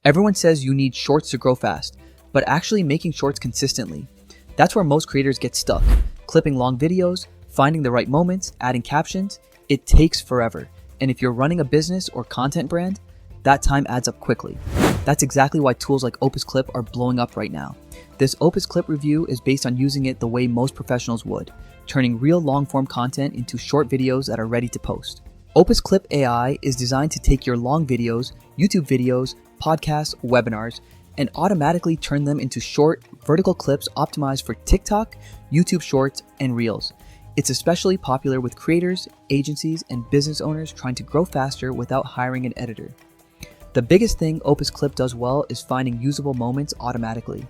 Everyone says you need shorts to grow fast, but actually making shorts consistently. That's where most creators get stuck. Clipping long videos, finding the right moments, adding captions, it takes forever. And if you're running a business or content brand, that time adds up quickly. That's exactly why tools like Opus Clip are blowing up right now. This Opus Clip review is based on using it the way most professionals would, turning real long-form content into short videos that are ready to post. Opus Clip AI is designed to take your long videos, YouTube videos, podcasts, webinars, and automatically turn them into short, vertical clips optimized for TikTok, YouTube Shorts, and Reels. It's especially popular with creators, agencies, and business owners trying to grow faster without hiring an editor. The biggest thing Opus Clip does well is finding usable moments automatically.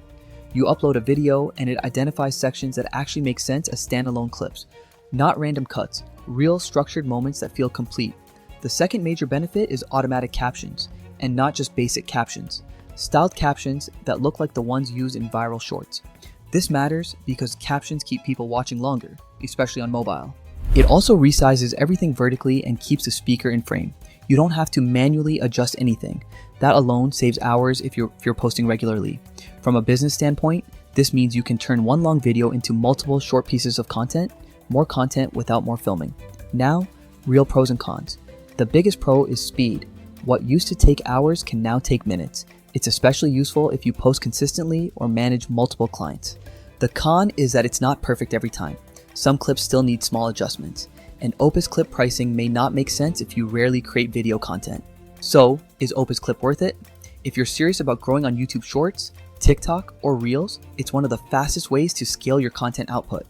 You upload a video and it identifies sections that actually make sense as standalone clips, not random cuts, real structured moments that feel complete. The second major benefit is automatic captions, and not just basic captions. Styled captions that look like the ones used in viral shorts. This matters because captions keep people watching longer, especially on mobile. It also resizes everything vertically and keeps the speaker in frame. You don't have to manually adjust anything. That alone saves hours if you're posting regularly. From a business standpoint, this means you can turn one long video into multiple short pieces of content, more content without more filming. Now, real pros and cons. The biggest pro is speed. What used to take hours can now take minutes. It's especially useful if you post consistently or manage multiple clients. The con is that it's not perfect every time. Some clips still need small adjustments, and Opus Clip pricing may not make sense if you rarely create video content. So, is Opus Clip worth it? If you're serious about growing on YouTube Shorts, TikTok, or Reels, it's one of the fastest ways to scale your content output.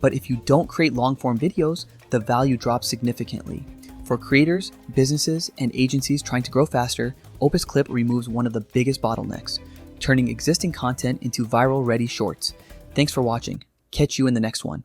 But if you don't create long-form videos, the value drops significantly. For creators, businesses, and agencies trying to grow faster, Opus Clip removes one of the biggest bottlenecks, turning existing content into viral-ready shorts. Thanks for watching. Catch you in the next one.